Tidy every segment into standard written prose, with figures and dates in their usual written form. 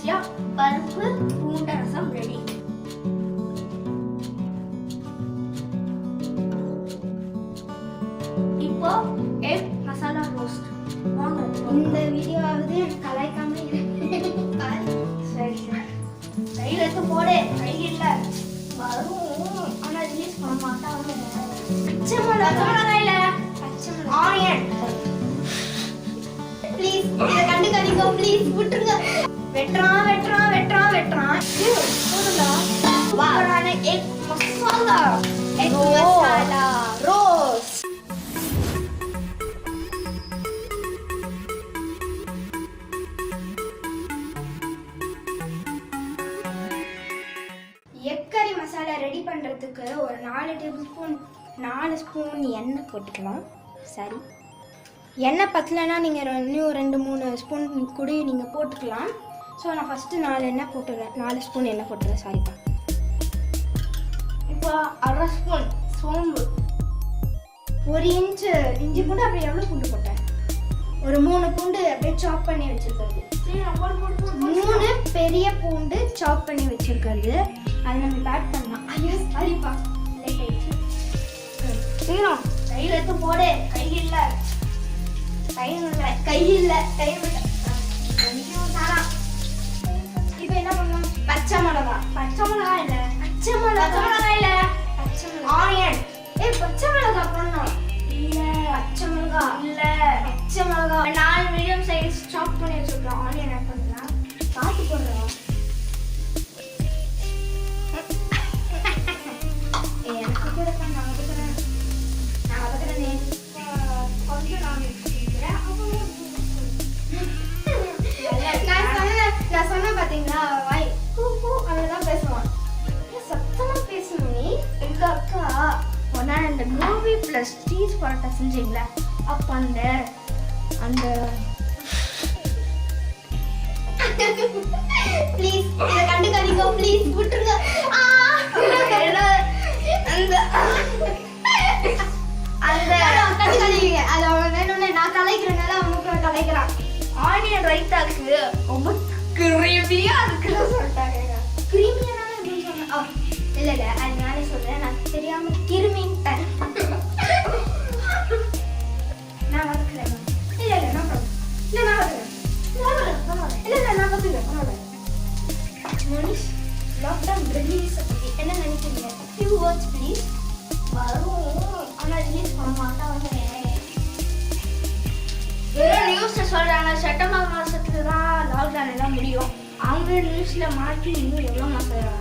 ஈஸியாக பருப்பு பூண்டை ரசம் ரெடி. இப்போ எக் மசாலா ரோஸ்ட். வாங்க இந்த வீடியோவாவது கலாய்க்காம சரி சரி கையில் எடுத்து போடு. கை இல்லை வரும் ஆனால் ரிலீஸ் பண்ண மாட்டாங்க. பச்சை மிளகாய் ஆனியன் ப்ளீஸ் இதை கண்டுக்காதீங்க ப்ளீஸ் விட்டுருங்க. வெட்டுறான் வெட்டுறான் வெட்டுறான் வெட்டுறான். சூப்பரான egg masala. Egg masala rose. Egg கறி மசாலா ரெடி பண்ணுறதுக்கு ஒரு 4 ஸ்பூன் எண்ணெய் போட்டுக்கலாம். சரி, எண்ணெய் பத்தலைன்னா நீங்கள் இன்னும் 2-3 ஸ்பூன் கூட நீங்கள் போட்டுக்கலாம். ஸோ நான் ஃபஸ்ட்டு 4 ஸ்பூன் எண்ணெய் போட்டுறேன். சாரிப்பா. இப்போ 1/2 ஸ்பூன் சோம்பு, 1 இன்ச்சு இஞ்சி பூண்டு. அப்புறம் எவ்வளோ பூண்டு போட்டேன்? ஒரு 3 பூண்டு அப்படியே சாப் பண்ணி வச்சுருக்கிறது. 3 பெரிய பூண்டு சாப் பண்ணி வச்சுருக்கிறது. அதை நம்ம ஆட் பண்ணலாம். ஐயோ சாரிப்பா, லேட் ஆயிடுச்சு. சீரம் கையில் எடுத்து போடு. கை இல்லை இப்போ என்ன பண்ணணும்? பச்சை மிளகாய் இல்லை ஆனியன். பச்சை மிளகாய் பண்ணணும். பச்சை மிளகாய் 4 மீடியம் சைஸ் சாப் பண்ணி வச்சுருக்கோம். ஆனியன் ஆட் பண்ணலாம். பார்த்து போடுறோம். எனக்கு கூட நான் வதக்குறேன். கொஞ்சம் நான் சொன்னேன் பார்த்தீங்களா, வாய் அவ்வளோதான் பேசுவான். சத்தமாக பேசணும். நீ எங்கள் அக்கா ஒன்றா இந்த மூவி ப்ளஸ் சீஸ் பரோட்டா செஞ்சீங்களா, அப்போ அந்த ப்ளீஸ் இதை கண்டுக்காதீங்க ப்ளீஸ் விட்டுருங்க. கண்டுக்காதீங்க. அது அவன் வேணும்னு நான் கலைக்கிறனால அவனுக்கு கலைக்கிறான். ஆனியன் ரைத்தாக்கு ரொம்ப கிரீமியா இருக்குன்னு சொல்லிட்டாங்க. கிரீமியான அப்படின்னு சொன்னேன். இல்லை அது நானே சொல்றேன். நான் தெரியாம கிருமின்ட்டேன். நான் வதக்குறேன். இல்லை நான் வதக்குறேன். நான் பார்த்துக்கிறேன். மனிஷ் லாக்டவுன் ரிலீஸ் என்ன நினைக்கிறீங்க? Few words please. வரும் ஆனால் ரிலீஸ் பண்ண மாட்டாங்க. வெறும் நியூஸில் சொல்கிறாங்க செப்டம்பர் மாதத்துக்கு தான் லாக்டவுன் எல்லாம் முடியும். அவங்க நியூஸில் மாற்றி இன்னும் எவ்வளோ மாதம்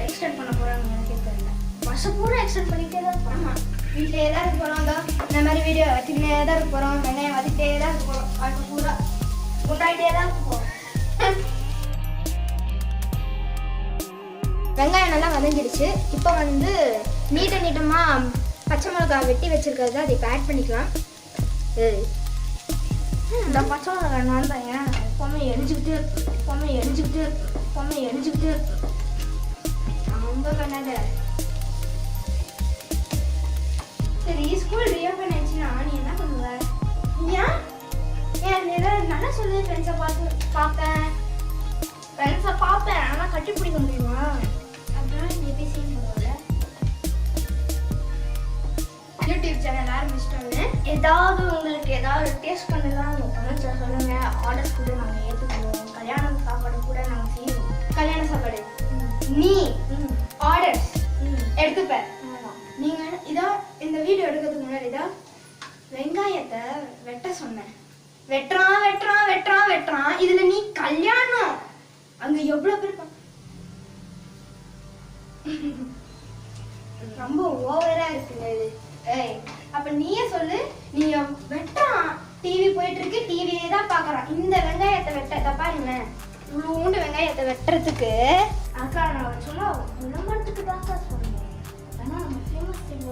எக்ஸ்டெண்ட் பண்ண போகிறாங்க எனக்கு தெரியல. வருஷம் பூரா எக்ஸ்டெண்ட் பண்ணிகிட்டே தான் இருப்பாங்க. வீட்டிலே தான் இருக்க போகிறோம். இந்த மாதிரி வீடியோ வச்சுக்கிட்டே தான் இருக்க போகிறோம். வெங்காயம் வதக்கிட்டே தான் இருக்க போகிறோம். வாழ்க்கை பூரா உண்டாகிட்டே தான் இருக்க போகிறோம். வெங்காயம் நல்லா வதங்கிடுச்சு. இப்போ நீட்டமாக பச்சை மிளகாய் வெட்டி வச்சுருக்கிறது அதை இப்போ ஆட் பண்ணிக்கலாம். இந்த பச்சை மிளகாய் நான் தான் எப்போவுமே எரிஞ்சுக்கிட்டே இருக்கு. ரொம்ப பண்ணாத. சரி, ஸ்கூல் ரீஓப்பன் ஆயிடுச்சுன்னா நீ என்ன பண்ணுவ? ஏன் நல்லா சொல்லு. ஃப்ரெண்ட்ஸை பார்ப்பேன் ஆனால் கட்டி பிடிக்க முடியுமா? அப்படின்னா நீ எப்படி செய்ய முடியல. யூடியூப் சேனல் ஆரம்பிச்சிட்டோன்னு ஏதாவது உங்களுக்கு ஏதாவது டேஸ்ட் பண்ணலாம் கமெண்ட்ஸில் சொல்லுங்கள். ஆர்டர்ஸ் கூட நாங்கள் ஏற்றுக்குவோம். கல்யாண சாப்பாடு கூட நாங்கள் செய்வோம். கல்யாண சாப்பாடு நீ ஆர்டர்ஸ் எடுத்துப்ப. நீங்கள் இந்த வீடியோ எடுக்கிறதுக்கு முன்னாடி வெங்காயத்தை வெட்ட சொன்னேன். வெட்டுறான். இதில் நீ கல்யாணம் அங்கே எவ்வளோ பேர் ரொம்ப ஓவரா இருக்குங்க இது. அப்ப நீயே சொல்லு. நீ வெட்டான், டிவி போயிட்டு இருக்கு, டிவியே தான் பாக்குறான். இந்த வெங்காயத்தை வெட்ட பாருங்க, இவ்வளோண்டு வெங்காயத்தை வெட்டுறதுக்கு அக்கா நான் சொன்னா விளம்பரத்துக்கு தான் சொல்லுங்க. ஆனா நம்ம ஃபேமஸ் இல்ல.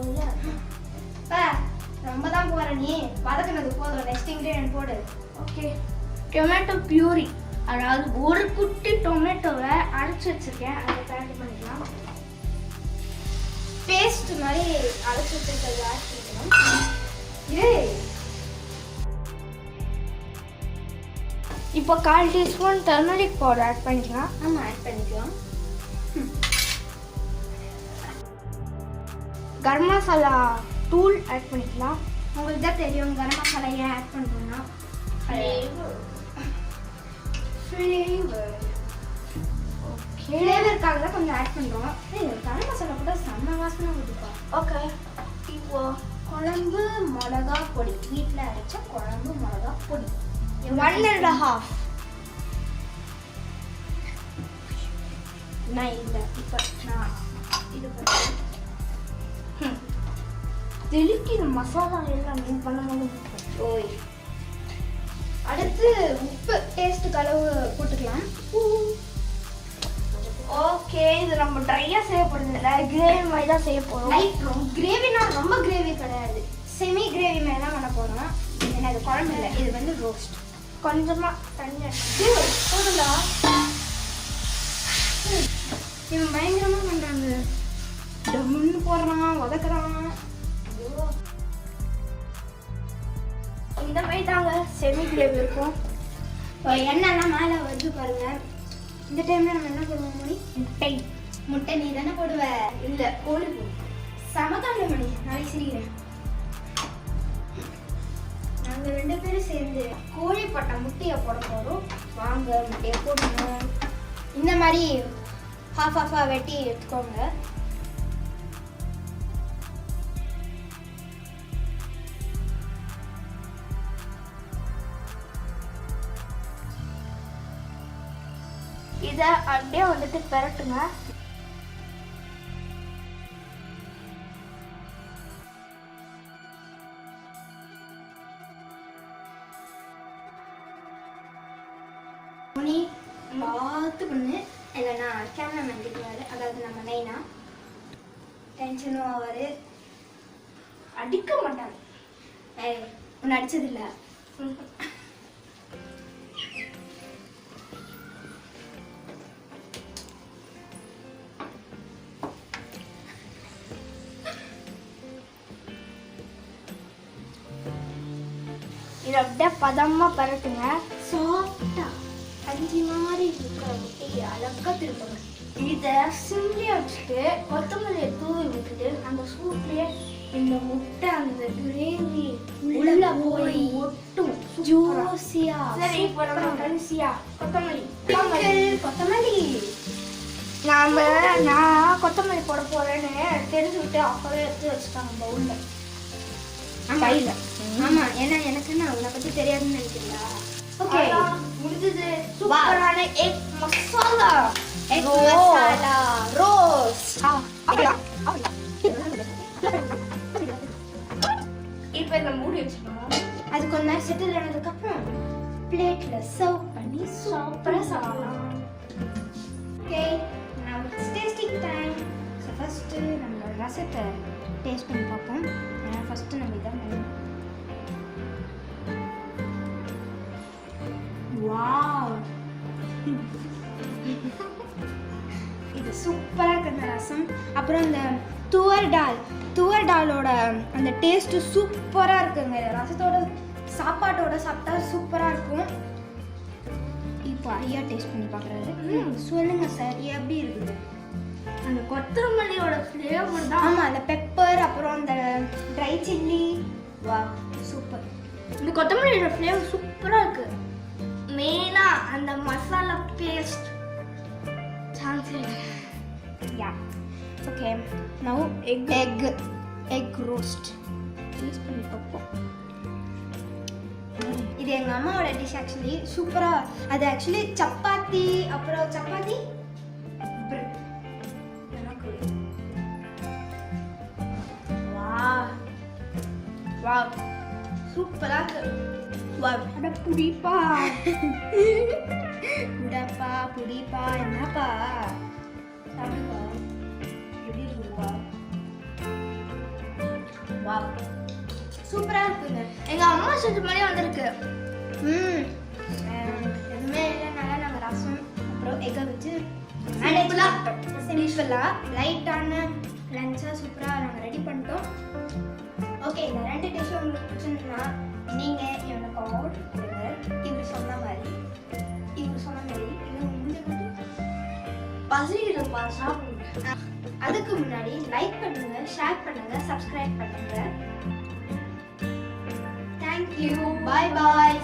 ரொம்ப தான் போற. நீ வதக்குனது போதும். நெக்ஸ்ட் இன்கிரீடியன்ட் போடு. ஓகே, டொமேட்டோ பியூரி, அதாவது ஒரு குட்டி டொமேட்டோவை அரைச்சி வச்சிருக்கேன். அதை ஆட் பண்ணிக்கலாம். பேஸ்ட் மாதிரி அரைச்சி வச்சிருக்கிறது ஆட் பண்ணிக்கணும். இப்போ 1/4 டீஸ்பூன் டர்மரிக் பவுடர் ஆட் பண்ணிக்கலாம். ஆமாம், ஆட் பண்ணிக்கலாம். கரம் மசாலா தூள் ஆட் பண்ணிக்கலாம். உங்களுக்கு தான் தெரியும் கரம் மசாலா ஏன் ஆட் பண்ணுறோம்னா ஃப்ளேவருக்காக தான் கொஞ்சம் ஆட் பண்ணுறோம். கரம் மசாலா கூட செம்ம வாசனை கொடுப்பா. ஓகே, இப்போ குழம்பு மிளகா பொடி, வீட்டில் அரைச்ச குழம்பு மிளகா பொடி 1.5. நான் இல்லை, இப்போ நான் இது பண்ணுறேன். தெளிக்கிற மசாலா எல்லாம் மீன் பண்ணும்போது. ஓய், அடுத்து உப்பு டேஸ்ட்டுக்கு அளவு போட்டுக்கலாம். ஓகே, இது நம்ம ட்ரையாக செய்ய போகிறது இல்லை, கிரேவி மாதிரி தான் செய்ய போகிறோம். லைட் கிரேவினா ரொம்ப கிரேவி கிடையாது, செமி கிரேவி மாதிரி தான் பண்ண போகிறோம். ஏன்னா இது குழம்பு இல்லை, இது வந்து ரோஸ்ட். கொஞ்சமாக தண்ணி போதும்டா. இவன் பயங்கரமாக பண்ணுறாங்க, டம்முன்னு போடுறான், உதக்குறான். இந்த மாதிரி தாங்க செமி கிரேவி இருக்கும். எண்ணெய்லாம் மேலே வருது பாருங்க. இந்த டைம்ல நம்ம என்ன போடுவோம் மணி? முட்டை நீ தானே போடுவ? இல்லை, கோழி போடும். சமகால மணி, நாளைக்கு சிரிக்கிறேன். நாங்கள் 2 பேரும் சேர்ந்து கோழி பட்டை முட்டையை போட போகிறோம். வாங்க முட்டையை போடணும். இந்த மாதிரி ஹாஃபாக வெட்டி எடுத்துக்கோங்க. இதை அப்படியே வந்துட்டு பெரட்டுங்க. மணி பார்த்து பண்ணு, இல்லைன்னா கேமராமேன் திட்டுவாரு. அதாவது நம்ம நைனா டென்ஷனும் ஆவார், அடிக்க மாட்டாங்க. ஒன்று அடிச்சதில்லை. இதை அப்படியே பதமாக பரட்டுங்க. சாஃப்டா அஞ்சு மாதிரி இருக்கிற முட்டையை அழகாக திருப்பங்க. இதை சிம்லி வச்சுட்டு கொத்தமல்லியை தூவி விட்டுட்டு அந்த சூட்லேயே இந்த முட்டை அந்த கிரேவி உள்ள போய் ஒட்டும் ஜூசியா. சரி, இப்போ நம்ம கடைசியா கொத்தமல்லி கொத்தமல்லி நான் கொத்தமல்லி போட போறேன்னு தெரிஞ்சுக்கிட்டு அப்பவே எடுத்து வச்சுட்டாங்க பவுல்ல கையில. ஆமா, ஏன்னா எனக்கு நான் உன்னை பத்தி தெரியாதுன்னு நினைக்கிறீங்களா? ஓகே, முடிஞ்சது. சூப்பரான எக் மசாலா ரோஸ்ட். இப்போ இந்த மூடி வச்சுக்கணும். அது கொஞ்ச நேரம் செட்டில் ஆனதுக்கு அப்புறம் பிளேட்ல சர்வ் பண்ணி சூப்பரா சாப்பிடலாம். Okay, now it's tasting time. So first நம்ம ரசத்தை டேஸ்ட் பண்ணி பார்ப்போம். ஏன்னா ஃபர்ஸ்ட் நம்ம இதான் பண்ணணும். வாவ், இது சூப்பராக இருக்கு அந்த ரசம். அப்புறம் இந்த துவர் டாலோட அந்த டேஸ்ட்டு சூப்பராக இருக்குங்க. ரசத்தோட சாப்பாட்டோட சாப்பிட்டா சூப்பராக இருக்கும். இப்போ ஐயா டேஸ்ட் பண்ணி பார்க்குறாரு. சொல்லுங்க சார், எப்படி இருக்குது? அந்த கொத்தமல்லியோட ஃப்ளேவர் தான். ஆமாம், அந்த பெப்பர் அப்புறம் அந்த ட்ரை சில்லி, வா சூப்பர். இந்த கொத்தமல்லியோட ஃப்ளேவர் சூப்பராக இருக்கு. மெயினாக அந்த masala paste chance. Yeah, okay, now egg roast taste பண்ணி பார்ப்போம். இது எங்கள் அம்மாவோட டிஷ். ஆக்சுவலி சூப்பராக, அது ஆக்சுவலி சப்பாத்தி அப்புறம் சப்பாத்தி பிரெட். வா சூப்பராக இருக்கு. வா, அட புடிப்பா புடப்பா புடிப்பா, என்னப்பா தமிழ்ப்பா எப்படி இருக்குப்பா? வா, சூப்பராக இருக்குங்க. எங்கள் அம்மா செஞ்ச மாதிரி வந்திருக்கு. எதுவுமே இல்லைனால நாங்கள் ரசம் அப்புறம் எக்கை வச்சு சிம்பிளாக லைட்டான லஞ்சாக சூப்பராக நாங்கள் ரெடி பண்ணிட்டோம். ஓகே, இந்த 2 டிஷ்ஷும் உங்களுக்கு பிடிச்சிருந்தா நீங்கள் எனக்கு ஆர்டர் கொடுங்க. இப்படி சொன்ன மாதிரி பசிக்குதுப்பா சாப்பிடுங்க. அதுக்கு முன்னாடி லைக் பண்ணுங்க, ஷேர் பண்ணுங்க, சப்ஸ்கிரைப் பண்ணுங்க. தேங்க்யூ. பாய் பாய்.